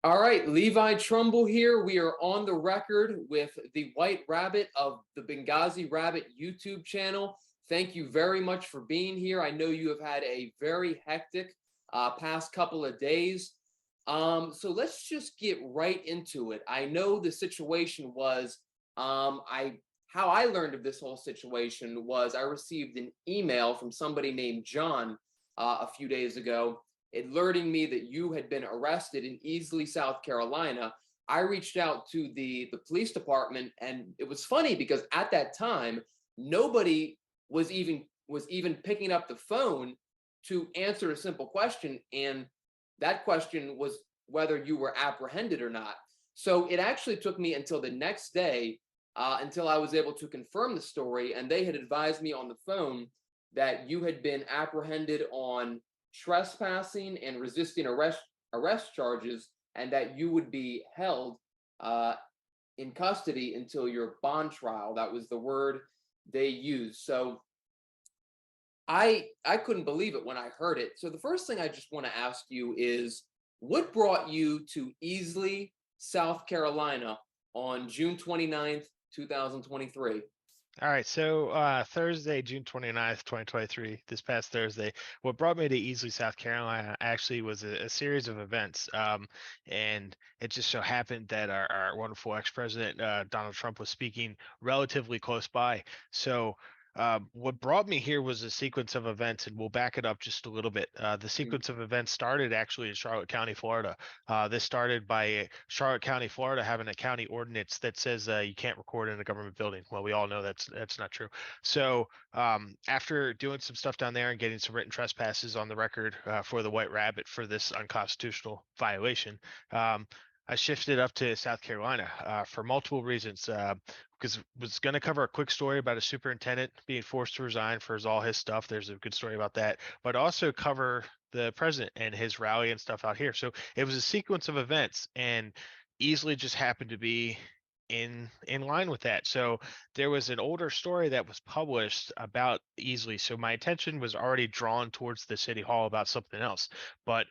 All right, Levi Trumbel here. We are on the record with the White Rabbit of the Benghazi Rabbit YouTube channel. Thank you very much for being here. I know you have had a very hectic past couple of days. So let's just get right into it. I know the situation was, how I learned of this whole situation was I received an email from somebody named John a few days ago alerting me that you had been arrested in Easley, South Carolina. I reached out to the police department, and it was funny because at that time nobody was even picking up the phone to answer a simple question, and that question was whether you were apprehended or not. So it actually took me until the next day until I was able to confirm the story, and they had advised me on the phone that you had been apprehended on trespassing and resisting arrest charges, and that you would be held in custody until your bond trial. That was the word they used. So I couldn't believe it when I heard it. So the first thing I just want to ask you is, what brought you to Easley, South Carolina on June 29th, 2023? All right, so Thursday, June 29th, 2023, this past Thursday, what brought me to Easley, South Carolina actually was a series of events. And it just so happened that our wonderful ex-president, Donald Trump, was speaking relatively close by. So what brought me here was a sequence of events, and we'll back it up just a little bit. The Mm. sequence of events started actually in Charlotte County, Florida. This started by Charlotte County, Florida, having a county ordinance that says you can't record in a government building. Well, we all know that's not true. So after doing some stuff down there and getting some written trespasses on the record for the White Rabbit for this unconstitutional violation, I shifted up to South Carolina for multiple reasons. Because was going to cover a quick story about a superintendent being forced to resign for all his stuff. There's a good story about that, but also cover the president and his rally and stuff out here. So it was a sequence of events, and Easley just happened to be in line with that. So there was an older story that was published about Easley. So my attention was already drawn towards the city hall about something else, but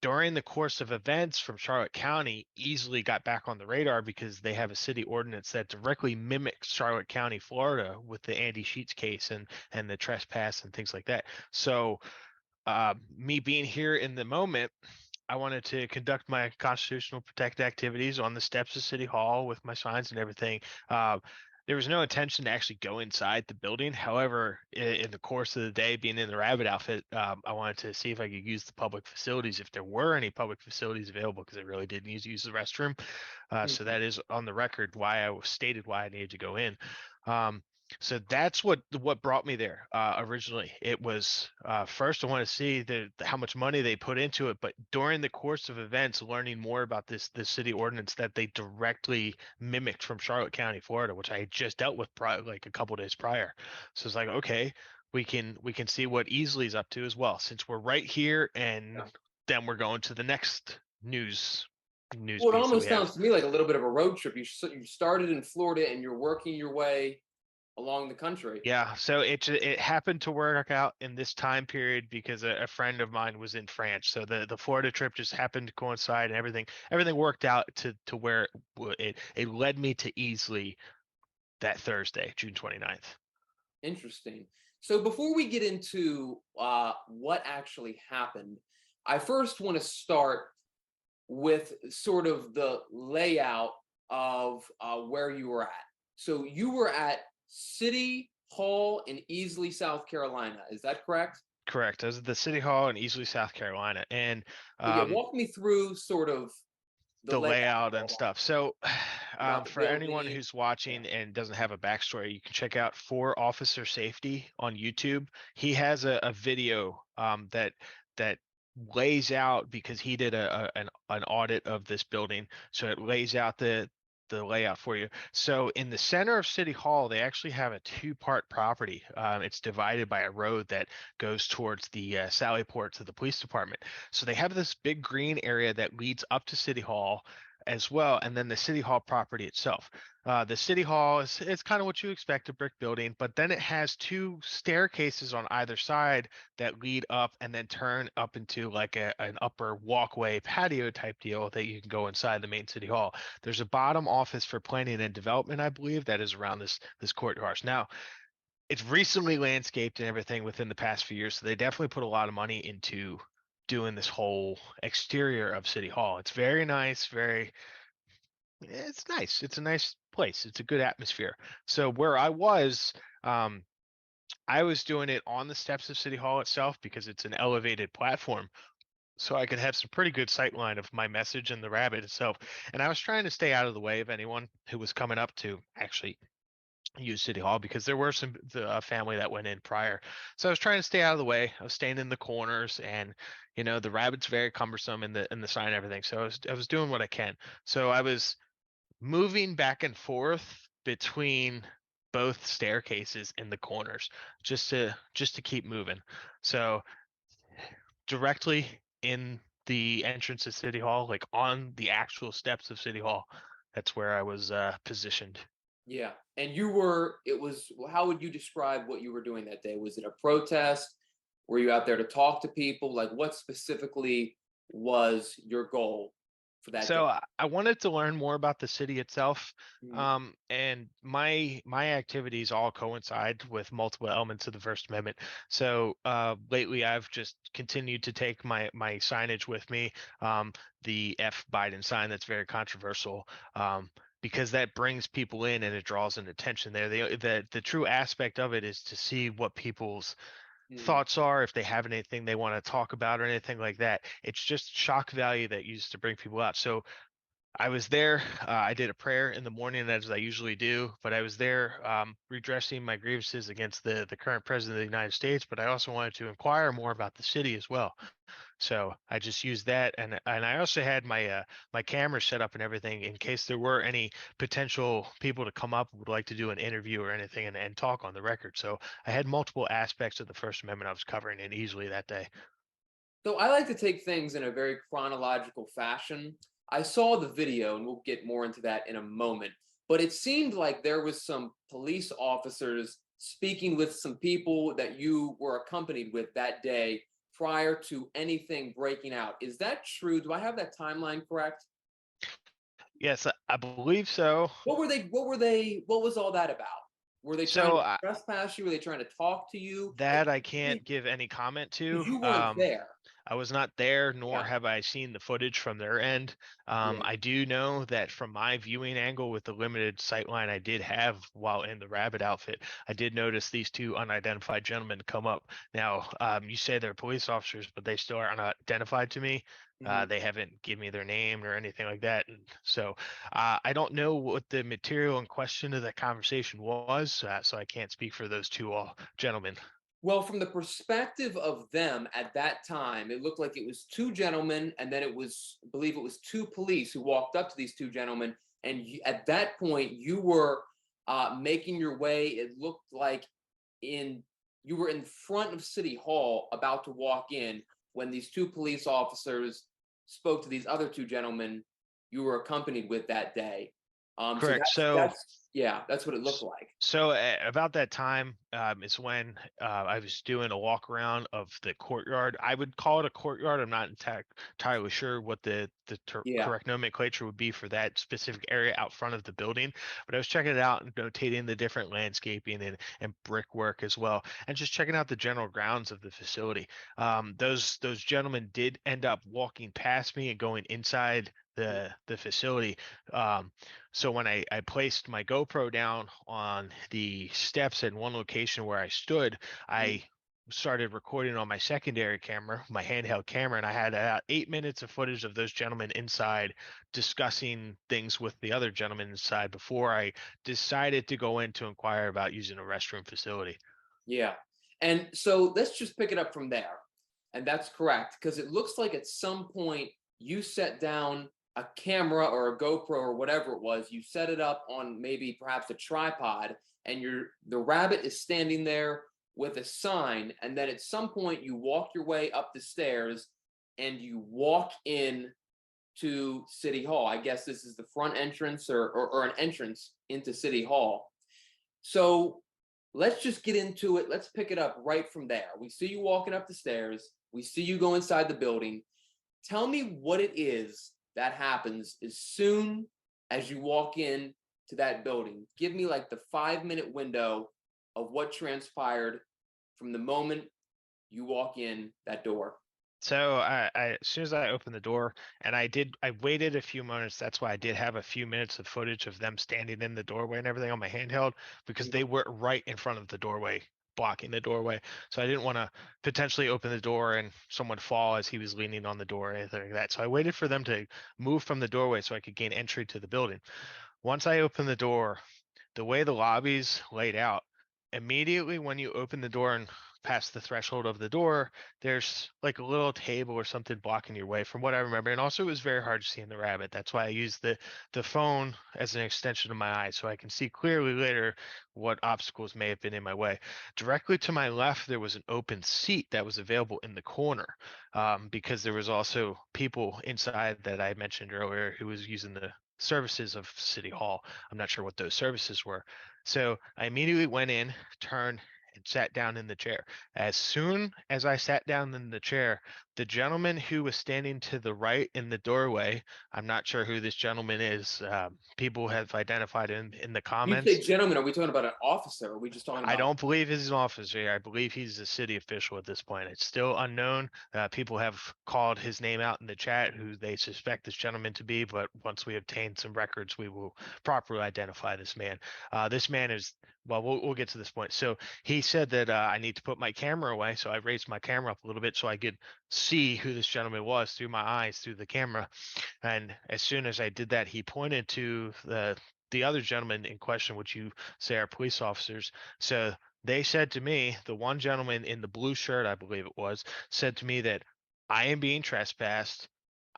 during the course of events from Charlotte County, Easley got back on the radar because they have a city ordinance that directly mimics Charlotte County, Florida, with the Andy Sheets case and the trespass and things like that. So, me being here in the moment, I wanted to conduct my constitutional protected activities on the steps of City Hall with my signs and everything. There was no intention to actually go inside the building. However, in the course of the day, being in the rabbit outfit, I wanted to see if I could use the public facilities, if there were any public facilities available, because I really did need to use the restroom. So Mhm. that is on the record why I stated why I needed to go in. Um, so that's what brought me there originally. It was first I want to see how much money they put into it, but during the course of events, learning more about this city ordinance that they directly mimicked from Charlotte County, Florida, which I had just dealt with like a couple days prior. So it's like, okay, we can see what Easley's up to as well, since we're right here, and Yeah. then we're going to the next news Well, it piece that we almost have. sounds to me like a little bit of a road trip. You started in Florida and you're working your way along the country. Yeah, so it happened to work out in this time period because a friend of mine was in France. So the Florida trip just happened to coincide, and everything worked out to where it led me to Easley that Thursday, June 29th. Interesting. So before we get into what actually happened, I first want to start with sort of the layout of where you were at. So you were at City Hall in Easley, South Carolina. Is that correct? Correct. I was at the City Hall in Easley, South Carolina, and So yeah, um, walk me through sort of the the layout layout of and all that. stuff. So, About the for anyone building. who's Yeah. watching and doesn't have a backstory, you can check out For Officer Safety on YouTube. He has a video that lays out, because he did an audit of this building, so it lays out the layout for you. So in the center of City Hall, they actually have a two-part property. It's divided by a road that goes towards the Sally Port to the police department. So they have this big green area that leads up to City Hall. as well, and then the city hall property itself. The city hall is it's kind of what you expect, a brick building, but then it has two staircases on either side that lead up and then turn up into like an upper walkway patio type deal that you can go inside the main city hall. There's a bottom office for planning and development, I believe, that is around this courtyard. Now, it's recently landscaped and everything within the past few years, so they definitely put a lot of money into doing this whole exterior of City Hall. It's very nice, it's nice. It's a nice place. It's a good atmosphere. So where um, I was doing it on the steps of City Hall itself because it's an elevated platform. So I could have some pretty good sight line of my message and the rabbit itself. And I was trying to stay out of the way of anyone who was coming up to actually use City Hall because there were some family that went in prior. So I was trying to stay out of the way. I was staying in the corners, and the rabbit's very cumbersome in the sign and everything. So I was doing what I can. So I was moving back and forth between both staircases in the corners just to keep moving. So directly in the entrance of City Hall, like on the actual steps of City Hall, that's where I was positioned. Yeah. And how would you describe what you were doing that day? Was it a protest? Were you out there to talk to people? Like, what specifically was your goal for that day? So I wanted to learn more about the city itself, Mm. and my activities all coincide with multiple elements of the First Amendment. So lately, I've just continued to take my signage with me, the F Biden sign that's very controversial. Because that brings people in and it draws an attention there. The true aspect of it is to see what people's Mm. thoughts are, if they have anything they want to talk about or anything like that. It's just shock value that used to bring people out. So I was there. I did a prayer in the morning as I usually do, but I was there redressing my grievances against the current president of the United States. But I also wanted to inquire more about the city as well. So I just used that, and I also had my camera set up and everything in case there were any potential people to come up who would like to do an interview or anything and talk on the record. So I had multiple aspects of the First Amendment I was covering in easily that day. So I like to take things in a very chronological fashion. I saw the video, and we'll get more into that in a moment, but it seemed like there was some police officers speaking with some people that you were accompanied with that day prior to anything breaking out. Is that true? Do I have that timeline correct? Yes, I believe so. What was all that about? Were they trying So to trespass you? Were they trying to talk to you? that I can't give any comment Because to. you weren't there. I was not there, nor Yeah. have I seen the footage from their end. Yeah. I do know that from my viewing angle with the limited sightline I did have while in the rabbit outfit, I did notice these two unidentified gentlemen come up. Now, you say they're police officers, but they still aren't identified to me. Mhm. They haven't given me their name or anything like that. And so I don't know what the material in question of that conversation was, so I can't speak for those two gentlemen. Well, from the perspective of them at that time, it looked like it was two gentlemen, and then I believe it was two police who walked up to these two gentlemen. And at that point, you were making your way. It looked like in you were in front of City Hall, about to walk in, when these two police officers spoke to these other two gentlemen you were accompanied with that day. So Correct. that's what it looked like. So about that time is when I was doing a walk around of the courtyard. I would call it a courtyard. I'm not entirely sure what the Yeah. correct nomenclature would be for that specific area out front of the building. But I was checking it out and notating the different landscaping and brickwork as well, and just checking out the general grounds of the facility. Those gentlemen did end up walking past me and going inside the facility. So when I placed my GoPro down on the steps in one location where I stood, Mhm. I started recording on my secondary camera, my handheld camera, and I had 8 minutes of footage of those gentlemen inside discussing things with the other gentlemen inside before I decided to go in to inquire about using a restroom facility. Yeah. And so let's just pick it up from there. And that's correct, because it looks like at some point you set down a camera or a GoPro or whatever it was. You set it up on maybe perhaps a tripod, and the rabbit is standing there with a sign. And then at some point you walk your way up the stairs and you walk in to City Hall. I guess this is the front entrance or an entrance into City Hall. So let's just get into it. Let's pick it up right from there. We see you walking up the stairs. We see you go inside the building. Tell me what it is that happens as soon as you walk in to that building. Give me like the 5-minute window of what transpired from the moment you walk in that door. So as soon as I opened the door, and I waited a few moments. That's why I did have a few minutes of footage of them standing in the doorway and everything on my handheld, because they were right in front of the doorway, blocking the doorway. So I didn't want to potentially open the door and someone fall as he was leaning on the door or anything like that. So I waited for them to move from the doorway so I could gain entry to the building. Once I opened the door, the way the lobby's laid out, immediately when you open the door and pass the threshold of the door, there's like a little table or something blocking your way from what I remember. And also it was very hard to see in the Rabit. That's why I used the phone as an extension of my eye so I can see clearly later what obstacles may have been in my way. Directly to my left, there was an open seat that was available in the corner, because there was also people inside that I mentioned earlier who was using the services of City Hall. I'm not sure what those services were. So I immediately went in, turned, and sat down in the chair. As soon as I sat down in the chair, the gentleman who was standing to the right in the doorway, I'm not sure who this gentleman is. People have identified him in the You say comments. gentleman, are we talking about an officer? Or are we just talking I about? don't believe he's an officer. I believe he's a city official at this point. It's still unknown. People have called his name out in the chat who they suspect this gentleman to be, but once we obtain some records, we will properly identify this man. This man is, well, we'll get to this point. So he said that I need to put my camera away. So I raised my camera up a little bit so I could see who this gentleman was through my eyes, through the camera. And as soon as I did that, he pointed to the other gentleman in question, which you say are police officers. So they said to me, the one gentleman in the blue shirt, I believe it was, said to me that I am being trespassed.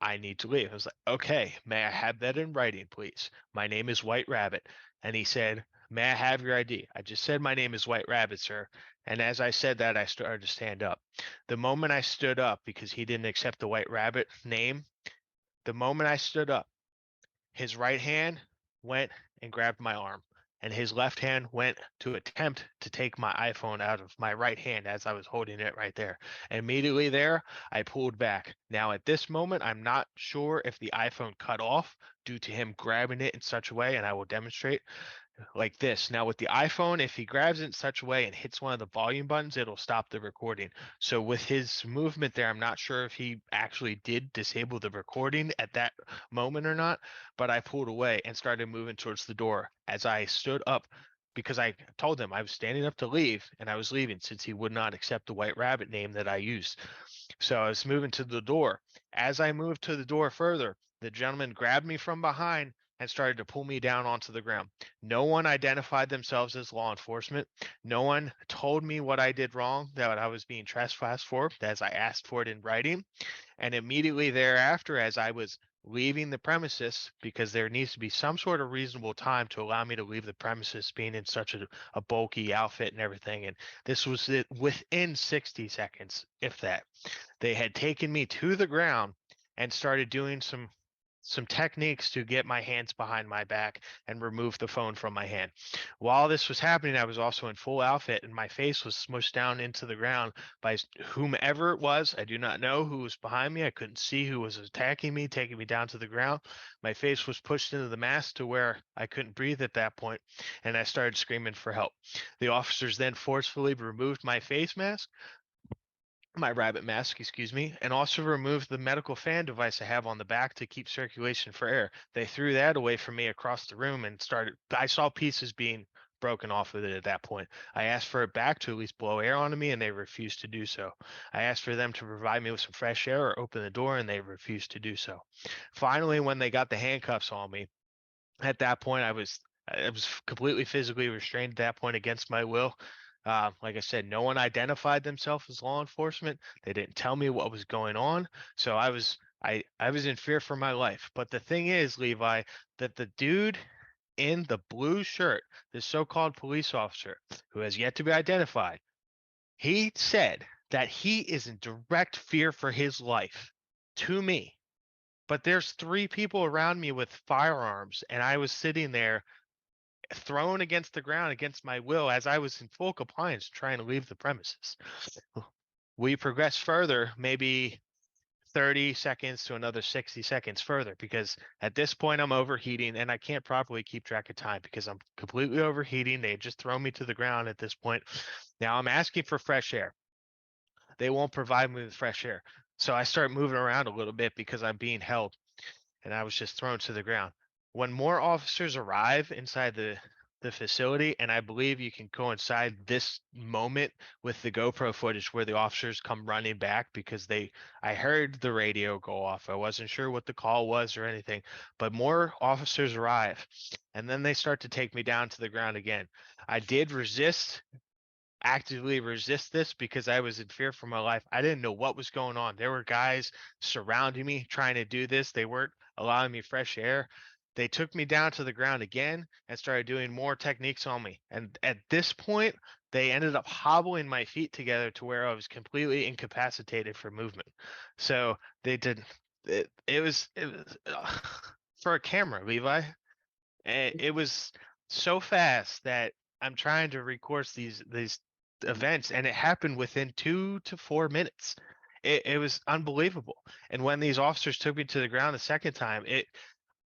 I need to leave. I was like, okay, may I have that in writing, please? My name is White Rabbit. And he said, may I have your ID? I just said, my name is White Rabbit, sir. And as I said that, I started to stand up. The moment I stood up, because he didn't accept the White Rabbit name, the moment I stood up, his right hand went and grabbed my arm, and his left hand went to attempt to take my iPhone out of my right hand as I was holding it right there. And immediately there, I pulled back. Now, at this moment, I'm not sure if the iPhone cut off due to him grabbing it in such a way, and I will demonstrate like this. Now with the iPhone, if he grabs it in such a way and hits one of the volume buttons, it'll stop the recording. So with his movement there, I'm not sure if he actually did disable the recording at that moment or not, but I pulled away and started moving towards the door as I stood up, because I told him I was standing up to leave, and I was leaving since he would not accept the White Rabbit name that I used. So I was moving to the door. As I moved to the door further, the gentleman grabbed me from behind and started to pull me down onto the ground. No one identified themselves as law enforcement. No one told me what I did wrong, that I was being trespassed for, as I asked for it in writing. And immediately thereafter, as I was leaving the premises, because there needs to be some sort of reasonable time to allow me to leave the premises being in such a bulky outfit and everything. And this was within 60 seconds, if that. They had taken me to the ground and started doing some techniques to get my hands behind my back and remove the phone from my hand. While this was happening, I was also in full outfit and my face was smushed down into the ground by whomever it was. I do not know who was behind me. I couldn't see who was attacking me, taking me down to the ground. My face was pushed into the mask to where I couldn't breathe at that point, and I started screaming for help. The officers then forcefully removed my face mask, my rabbit mask, excuse me, and also removed the medical fan device I have on the back to keep circulation for air. They threw that away from me across the room and I saw pieces being broken off of it at that point. I asked for it back to at least blow air onto me, and they refused to do so. I asked for them to provide me with some fresh air or open the door, and they refused to do so. Finally, when they got the handcuffs on me, at that point, I was completely physically restrained at that point against my will. Like I said, no one identified themselves as law enforcement. They didn't tell me what was going on, so I was in fear for my life. But the thing is, Levi, that the dude in the blue shirt, this so-called police officer who has yet to be identified, he said that he is in direct fear for his life to me. but there's 3 people around me with firearms, and I was sitting there thrown against the ground against my will as I was in full compliance trying to leave the premises. We progressed further, maybe 30 seconds to another 60 seconds further, because at this point I'm overheating and I can't properly keep track of time because I'm completely overheating. They had just thrown me to the ground at this point. Now I'm asking for fresh air. They won't provide me with fresh air. So I start moving around a little bit because I'm being held, and I was just thrown to the ground. When more officers arrive inside the facility, and I believe you can coincide this moment with the GoPro footage where the officers come running back because I heard the radio go off. I wasn't sure what the call was or anything, but more officers arrive, and then they start to take me down to the ground again. I did actively resist this because I was in fear for my life. I didn't know what was going on. There were guys surrounding me trying to do this. They weren't allowing me fresh air. They took me down to the ground again and started doing more techniques on me. And at this point, they ended up hobbling my feet together to where I was completely incapacitated for movement. So they did it was for a camera, Levi. It was so fast that I'm trying to record these events, and it happened within 2 to 4 minutes. It was unbelievable. And when these officers took me to the ground the second time,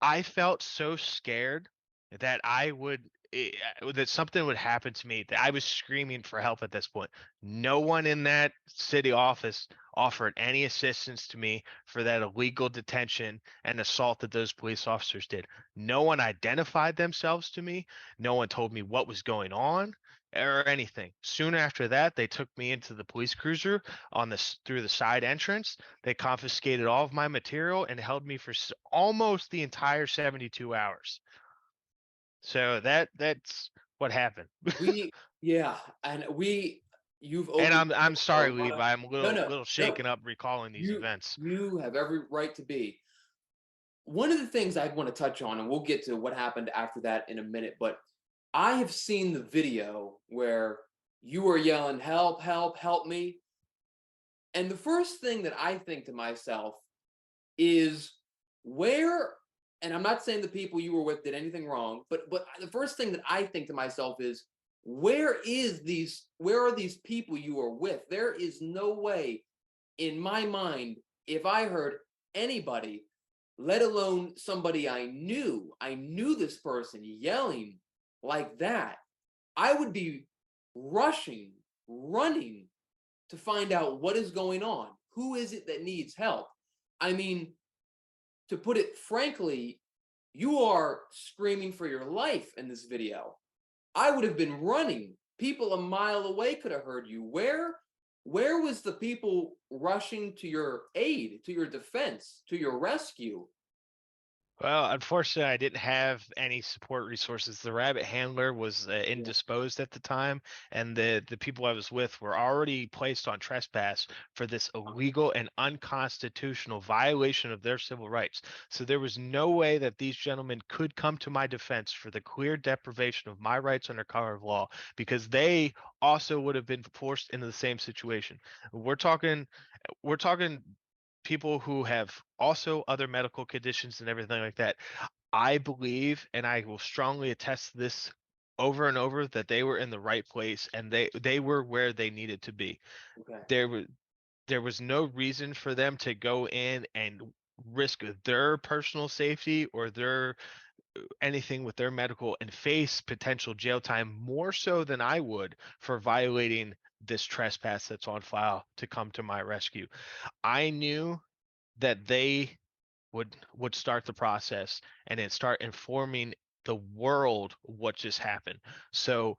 I felt so scared that that something would happen to me, that I was screaming for help at this point. No one in that city office offered any assistance to me for that illegal detention and assault that those police officers did. No one identified themselves to me. No one told me what was going on or anything. Soon after that, they took me into the police cruiser through the side entrance. They confiscated all of my material and held me for almost the entire 72 hours. So that's what happened. Yeah, and you've And opened I'm a sorry, lot of. Levi. I'm a No, little no. shaken up recalling these You events. you have every right to be. One of the things I want to touch on, and we'll get to what happened after that in a minute, but I have seen the video where you were yelling, "Help, help, help me." And the first thing that I think to myself is where, and I'm not saying the people you were with did anything wrong, but the first thing that I think to myself is where are these people you are with? There is no way in my mind, if I heard anybody, let alone somebody I knew this person yelling like that, I would be rushing, running to find out what is going on. Who is it that needs help? I mean, to put it frankly, you are screaming for your life in this video. I would have been running. People a mile away could have heard you. Where was the people rushing to your aid, to your defense, to your rescue? Well, unfortunately, I didn't have any support resources. The rabbit handler was Yeah. indisposed at the time, and the people I was with were already placed on trespass for this illegal and unconstitutional violation of their civil rights. So there was no way that these gentlemen could come to my defense for the clear deprivation of my rights under color of law, because they also would have been forced into the same situation. We're talking people who have also other medical conditions and everything like that. I believe, and I will strongly attest to this over and over, that they were in the right place and they were where they needed to be. Okay. There was there was no reason for them to go in and risk their personal safety or their anything with their medical and face potential jail time more so than I would for violating this trespass that's on file to come to my rescue. I knew that they would start the process and then start informing the world what just happened. So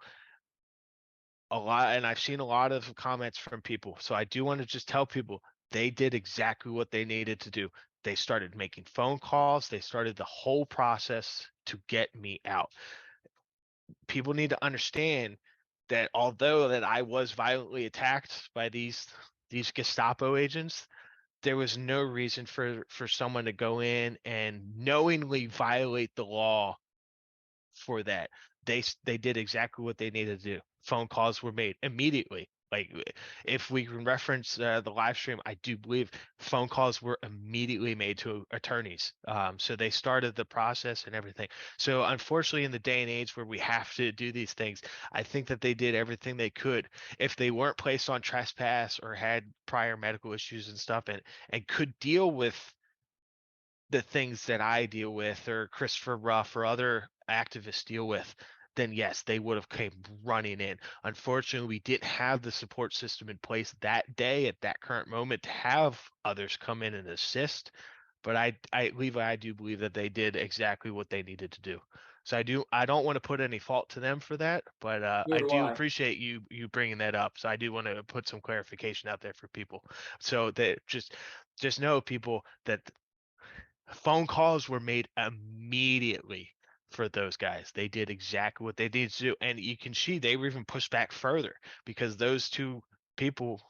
a lot, and I've seen a lot of comments from people. So I do want to just tell people they did exactly what they needed to do. They started making phone calls, they started the whole process to get me out. People need to understand that although that I was violently attacked by these Gestapo agents, there was no reason for someone to go in and knowingly violate the law for that. They did exactly what they needed to do. Phone calls were made immediately. Like, if we can reference the live stream, I do believe phone calls were immediately made to attorneys. So they started the process and everything. So unfortunately, in the day and age where we have to do these things, I think that they did everything they could. If they weren't placed on trespass or had prior medical issues and stuff, and could deal with the things that I deal with or Christopher Ruff or other activists deal with, then yes, they would have came running in. Unfortunately, we didn't have the support system in place that day at that current moment to have others come in and assist. But Levi, I do believe that they did exactly what they needed to do. So I don't want to put any fault to them for that, but Nor I do do I. appreciate you bringing that up. So I do want to put some clarification out there for people, so that just know, people, that phone calls were made immediately for those guys. They did exactly what they needed to do. And you can see they were even pushed back further because those two people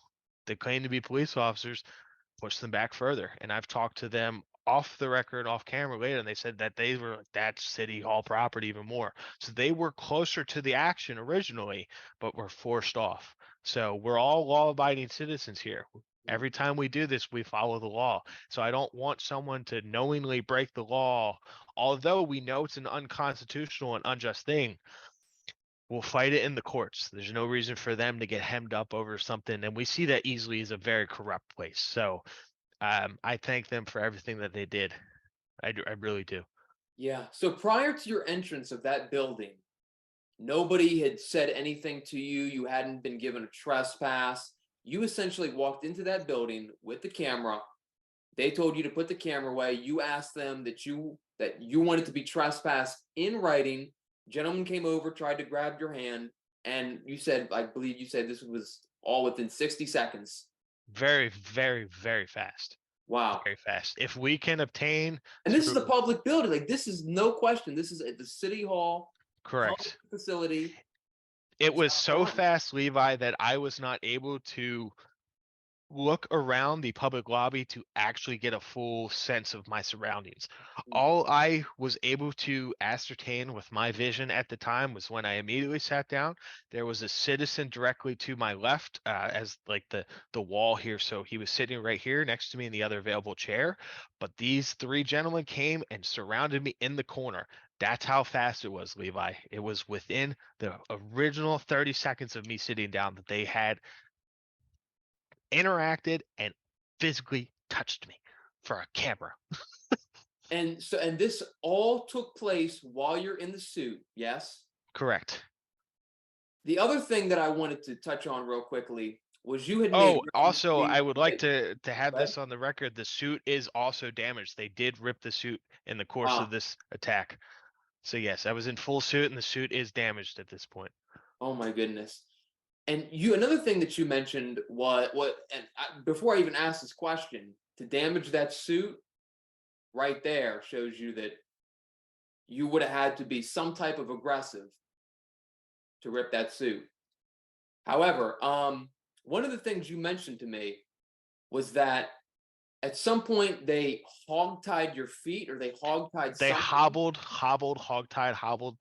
that claim to be police officers pushed them back further. And I've talked to them off the record, off camera later, and they said that they were like, that's City Hall property even more. So they were closer to the action originally, but were forced off. So we're all law abiding citizens here. Every time we do this, we follow the law. So I don't want someone to knowingly break the law, although we know it's an unconstitutional and unjust thing. We'll fight it in the courts. There's no reason for them to get hemmed up over something. And we see that Easley is a very corrupt place. So I thank them for everything that they did. I really do. Yeah. So prior to your entrance of that building, nobody had said anything to you. You hadn't been given a trespass. You essentially walked into that building with the camera. They told you to put the camera away. You asked them that you wanted to be trespassed in writing. Gentleman came over, tried to grab your hand, and you said, I believe you said this was all within 60 seconds. Very, very, very fast. Wow. Very fast. If we can obtain And this is a through, public building. Like, this is no question. This is at the city hall, public correct. facility It in was South so Carolina. fast, Levi, that I was not able to look around the public lobby to actually get a full sense of my surroundings. All I was able to ascertain with my vision at the time was when I immediately sat down, there was a citizen directly to my left, as like the wall here. So he was sitting right here next to me in the other available chair. But these three gentlemen came and surrounded me in the corner. That's how fast it was, Levi. It was within the original 30 seconds of me sitting down that they had interacted and physically touched me for a camera. And this all took place while you're in the suit, yes? Correct. The other thing that I wanted to touch on real quickly was you had made Oh, reference also, to I would like hey, to have right? this on the record. The suit is also damaged. They did rip the suit in the course of Wow. this attack. So yes, I was in full suit and the suit is damaged at this point. Oh my goodness. And you another thing that you mentioned was before I even asked this question, to damage that suit right there shows you that you would have had to be some type of aggressive to rip that suit. However, one of the things you mentioned to me was that at some point they hog-tied your feet or they hog-tied They something. hogtied, hobbled.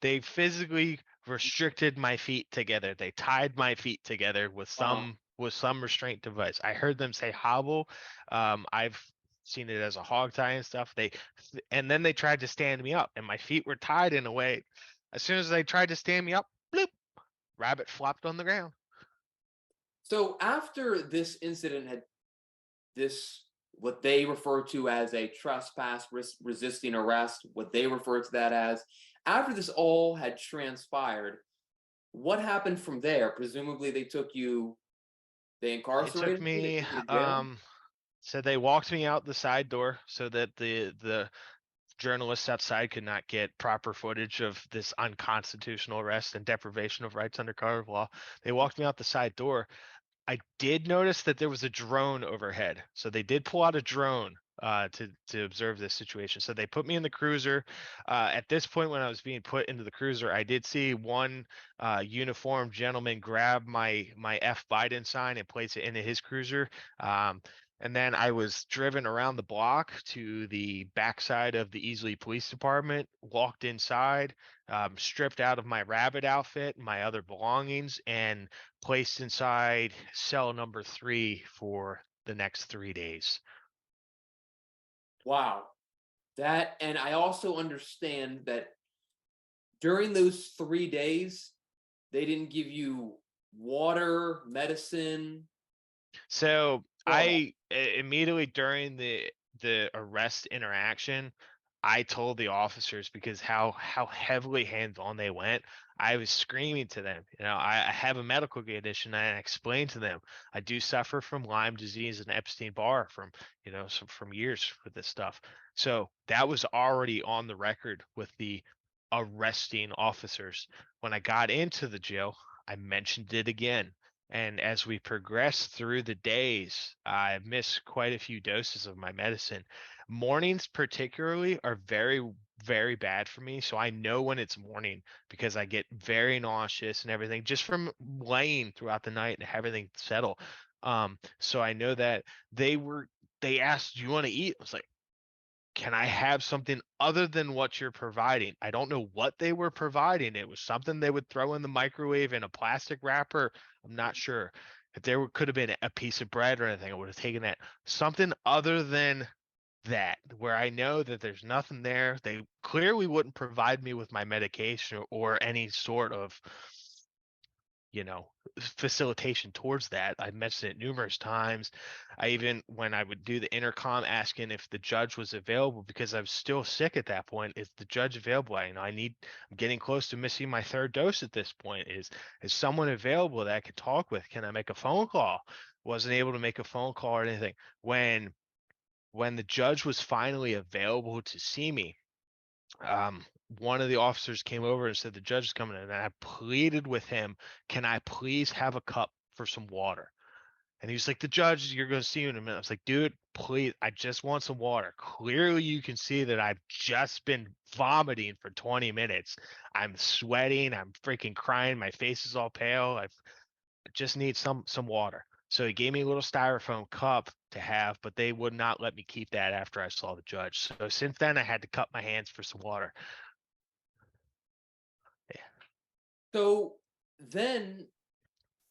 They physically restricted my feet together. They tied my feet together Wow. with some restraint device. I heard them say hobble. I've seen it as a hog tie and stuff. And then they tried to stand me up, and my feet were tied in a way. As soon as they tried to stand me up, bloop, Rabbit flopped on the ground. So after this incident had this what they refer to as a trespass resisting arrest, what they refer to that as, after this all had transpired, what happened from there? Presumably they They took incarcerated you, they me, took you to jail? so they walked me out the side door so that the journalists outside could not get proper footage of this unconstitutional arrest and deprivation of rights under color of law. They walked me out the side door. I did notice that there was a drone overhead. So they did pull out a drone to observe this situation. So they put me in the cruiser. At this point, when I was being put into the cruiser, I did see one uniformed gentleman grab my F Biden sign and place it into his cruiser. And then I was driven around the block to the backside of the Easley Police Department, walked inside, stripped out of my Rabit outfit, my other belongings, and placed inside cell number 3 for the next 3 days. Wow. That, and I also understand that during those 3 days, they didn't give you water, medicine. So Well, immediately during the arrest interaction, I told the officers, because how heavily hands-on they went. I was screaming to them, I have a medical condition, and I explained to them I do suffer from Lyme disease and Epstein-Barr from years with this stuff. So that was already on the record with the arresting officers. When I got into the jail, I mentioned it again. And as we progress through the days, I missed quite a few doses of my medicine. Mornings, particularly, are very, very bad for me. So I know when it's morning because I get very nauseous and everything just from laying throughout the night and having everything settle. So I know that they asked, "Do you want to eat?" I was like, can I have something other than what you're providing? I don't know what they were providing. It was something they would throw in the microwave in a plastic wrapper. I'm not sure. If there could have been a piece of bread or anything, I would have taken that. Something other than that, where I know that there's nothing there. They clearly wouldn't provide me with my medication or any sort of facilitation towards that. I mentioned it numerous times. I even, when I would do the intercom, asking if the judge was available, because I was still sick at that point. Is the judge available? I'm getting close to missing my 3rd dose at this point. Is someone available that I could talk with? Can I make a phone call? Wasn't able to make a phone call or anything. When the judge was finally available to see me, one of the officers came over and said, the judge is coming in, and I pleaded with him, can I please have a cup for some water? And he was like, the judge, you're going to see you in a minute. I was like, dude, please, I just want some water. Clearly you can see that I've just been vomiting for 20 minutes. I'm sweating, I'm freaking crying, my face is all pale. I just need some water. So he gave me a little styrofoam cup to have, but they would not let me keep that after I saw the judge. So since then I had to cut my hands for some water. so then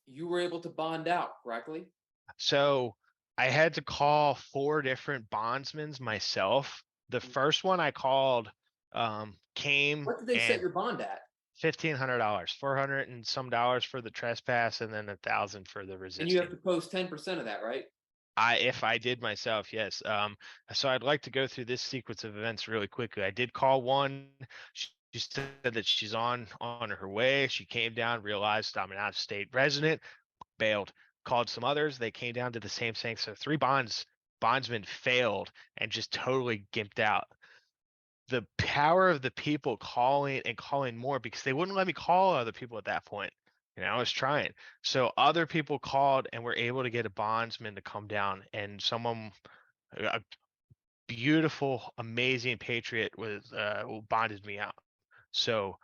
you were able to bond out, correctly? So I had to call 4 different bondsmen myself. The first one I called came What did they set and your bond at? $1,500, 400 and some dollars for the trespass, and then 1,000 for the And you have resisting. to post 10% of that, right? If I did myself, yes. So I'd like to go through this sequence of events really quickly. I did call one. She said that she's on her way. She came down, realized I'm an out-of-state resident, bailed. Called some others. They came down to the same thing. So 3 bondsmen failed and just totally gimped out. The power of the people calling and calling more, because they wouldn't let me call other people at that point. I was trying. So other people called and were able to get a bondsman to come down, and a beautiful, amazing patriot was bonded me out. So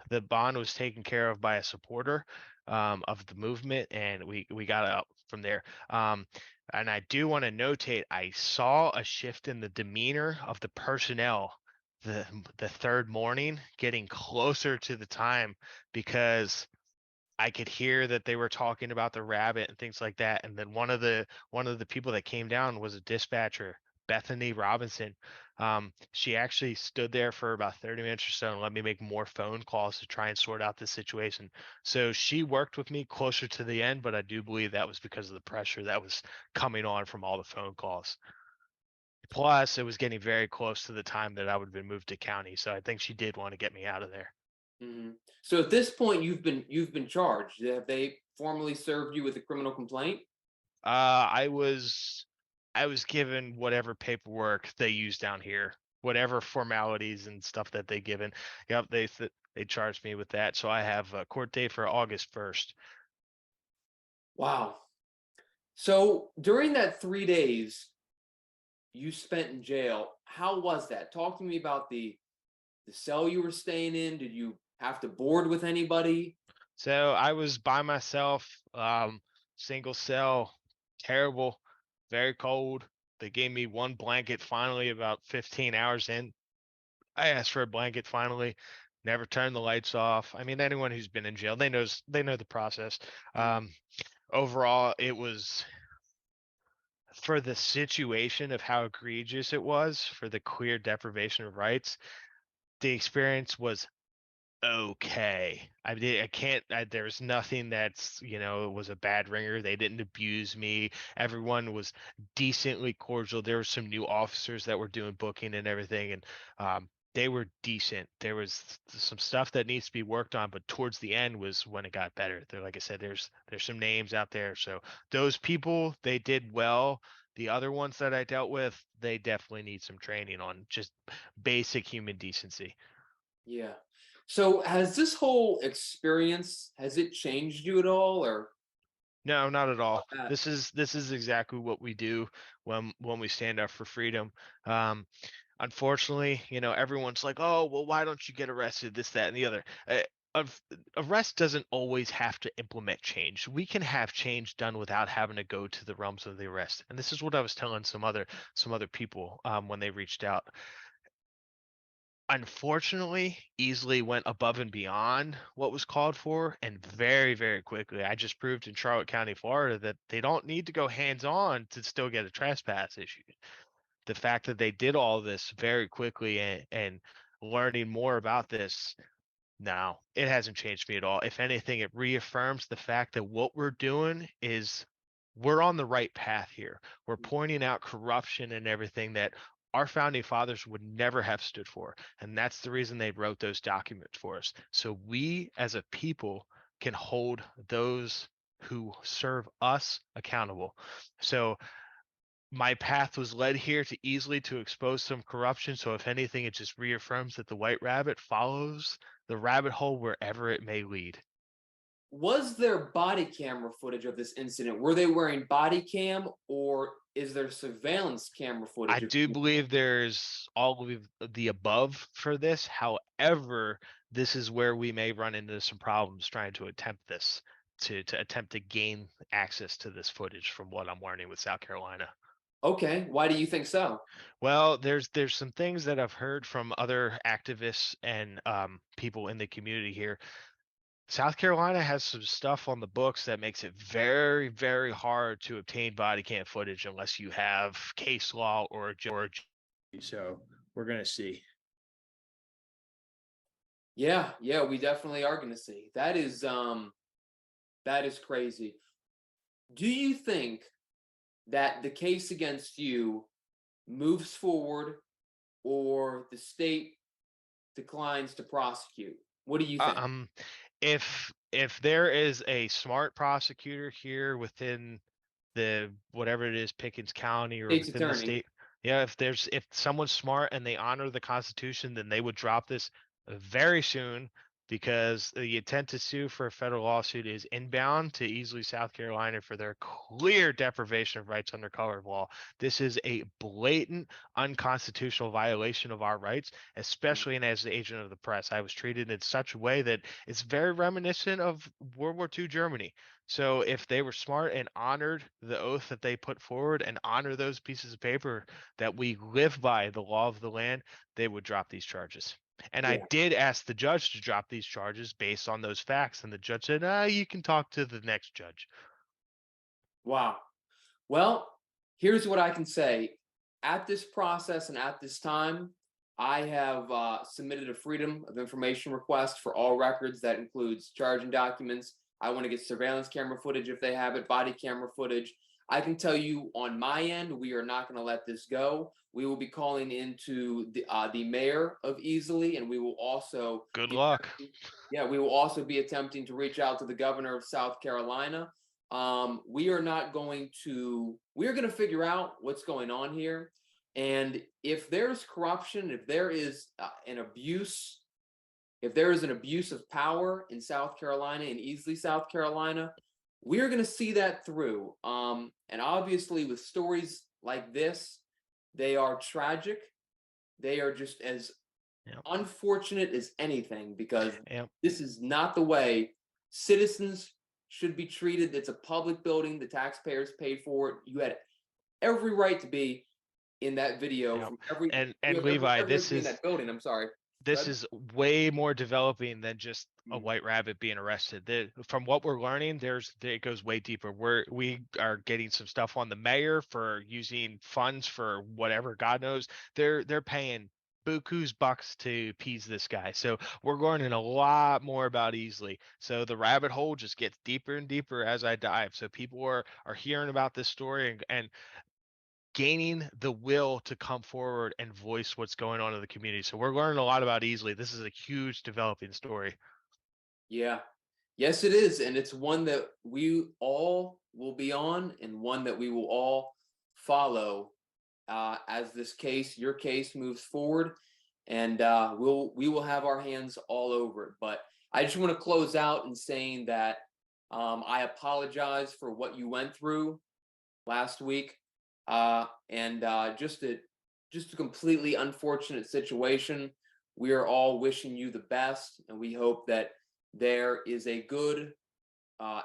the bond was taken care of by a supporter of the movement, and we got out from there. And I do want to notate, I saw a shift in the demeanor of the personnel the 3rd morning, getting closer to the time, because I could hear that they were talking about the rabbit and things like that. And then one of the people that came down was a dispatcher, Bethany Robinson. She actually stood there for about 30 minutes or so and let me make more phone calls to try and sort out the situation. So she worked with me closer to the end, but I do believe that was because of the pressure that was coming on from all the phone calls. Plus, it was getting very close to the time that I would have been moved to county. So I think she did want to get me out of there. So at this point, you've been charged. Have they formally served you with a criminal complaint? I was given whatever paperwork they use down here, whatever formalities and stuff that they given. Yep, they charged me with that. So I have a court date for August 1st. Wow. So during that 3 days, you spent in jail. How was that? Talk to me about the cell you were staying in. Did you have to board with anybody? So I was by myself, single cell, terrible, very cold. They gave me one blanket finally about 15 hours in. I asked for a blanket finally, never turned the lights off. I mean, anyone who's been in jail, they know the process. Mm. Um, Overall, it was for the situation of how egregious it was for the clear deprivation of rights. The experience was okay. I can't. There's nothing that's was a bad ringer. They didn't abuse me. Everyone was decently cordial. There were some new officers that were doing booking and everything, and they were decent. There was some stuff that needs to be worked on, but towards the end was when it got better. There, like I said, there's some names out there. So those people, they did well. The other ones that I dealt with, they definitely need some training on just basic human decency. Yeah. So has this whole experience, has it changed you at all, or No, not at all. that? This is exactly what we do when we stand up for freedom. Um, Unfortunately, everyone's like, "Oh, well, why don't you get arrested? This, that, and the other." Of arrest doesn't always have to implement change. We can have change done without having to go to the realms of the arrest. And this is what I was telling some other people when they reached out. Unfortunately, Easley went above and beyond what was called for, and very, very quickly. I just proved in Charlotte County, Florida, that they don't need to go hands-on to still get a trespass issued. The fact that they did all this very quickly and learning more about this, no, it hasn't changed me at all. If anything, it reaffirms the fact that what we're doing is we're on the right path here. We're pointing out corruption and everything that our founding fathers would never have stood for. And that's the reason they wrote those documents for us. So we as a people can hold those who serve us accountable. So my path was led here to easily to expose some corruption. So if anything, it just reaffirms that the white rabbit follows the rabbit hole wherever it may lead. Was there body camera footage of this incident? Were they wearing body cam, or is there surveillance camera I footage of do you? believe there's all of the above for this. However, this is where we may run into some problems trying to attempt this, to attempt to gain access to this footage from what I'm learning with South Carolina. Okay, why do you think so? Well, there's some things that I've heard from other activists and people in the community here. South Carolina has some stuff on the books that makes it very, very hard to obtain body cam footage unless you have case law or so we're gonna see. Yeah, yeah, we definitely are going to see. That is crazy. Do you think that the case against you moves forward, or the state declines to prosecute? What do you think? Um, if there is a smart prosecutor here within the whatever it is, Pickens County or State's within the attorney. state, yeah, if someone's smart and they honor the Constitution, then they would drop this very soon because the intent to sue for a federal lawsuit is inbound to Easley, South Carolina for their clear deprivation of rights under color of law. This is a blatant unconstitutional violation of our rights, especially and as the agent of the press. I was treated in such a way that it's very reminiscent of World War II Germany. So if they were smart and honored the oath that they put forward and honor those pieces of paper that we live by the law of the land, they would drop these charges. And I Yeah. did ask the judge to drop these charges based on those facts. And the judge said, you can talk to the next judge. Wow. Well, here's what I can say. At this process and at this time, I have submitted a Freedom of Information request for all records. That includes charging documents. I want to get surveillance camera footage if they have it, body camera footage. I can tell you on my end, we are not going to let this go. We will be calling into the mayor of Easley, and we will also Good be luck. yeah, we will also be attempting to reach out to the governor of South Carolina. We are not going to, we are going to figure out what's going on here. And if there's corruption, if there is an abuse, if there is an abuse of power in South Carolina, in Easley, South Carolina, we're going to see that through. And obviously, with stories like this, They are tragic. They are just as Yep. unfortunate as anything, because Yep. this is not the way citizens should be treated. It's a public building. The taxpayers paid for it. You had every right to be in that video Yep. from every, And you have Levi, every right to be in that building. I'm sorry. Go this ahead. is way more developing than just a Mm. white rabbit being arrested. From what we're learning, it goes way deeper. We are getting some stuff on the mayor for using funds for whatever, God knows. They're paying buku's bucks to appease this guy. So we're learning a lot more about Easley. So the rabbit hole just gets deeper and deeper as I dive. So people are hearing about this story and gaining the will to come forward and voice what's going on in the community. So we're learning a lot about Easley. This is a huge developing story. Yeah. Yes, it is. And it's one that we all will be on, and one that we will all follow as this case, your case, moves forward. And we will have our hands all over it. But I just want to close out in saying that I apologize for what you went through last week, and just a completely unfortunate situation. We are all wishing you the best, and we hope that there is a good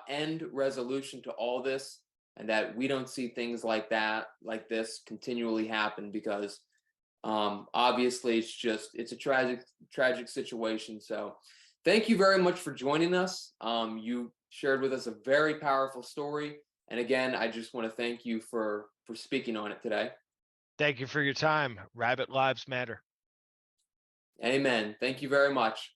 end resolution to all this, and that we don't see things like this continually happen, because obviously it's a tragic situation. So thank you very much for joining us. You shared with us a very powerful story, and again, I just want to thank you for speaking on it today. Thank you for your time. Rabbit lives matter. Amen. Thank you very much.